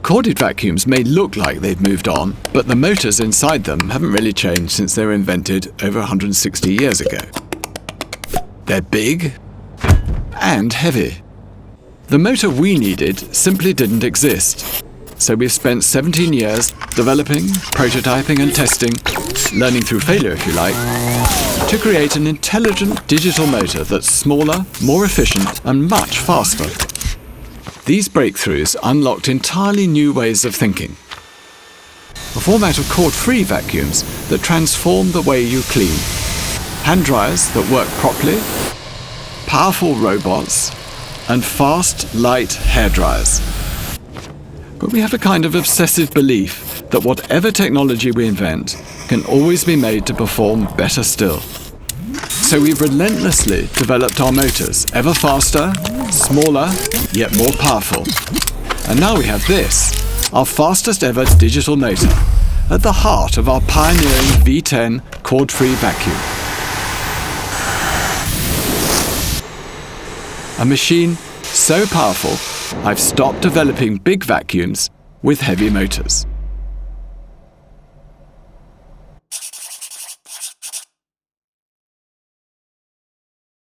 Corded vacuums may look like they've moved on, but the motors inside them haven't really changed since they were invented over 160 years ago. They're big and heavy. The motor we needed simply didn't exist, so we've spent 17 years developing, prototyping and testing, learning through failure if you like, to create an intelligent digital motor that's smaller, more efficient and much faster. These breakthroughs unlocked entirely new ways of thinking. A format of cord-free vacuums that transform the way you clean. Hand dryers that work properly, powerful robots, and fast, light hair dryers. But we have a kind of obsessive belief that whatever technology we invent can always be made to perform better still. So we've relentlessly developed our motors, ever faster, smaller, yet more powerful. And now we have this, our fastest ever digital motor, at the heart of our pioneering V10 cord-free vacuum. A machine so powerful, I've stopped developing big vacuums with heavy motors.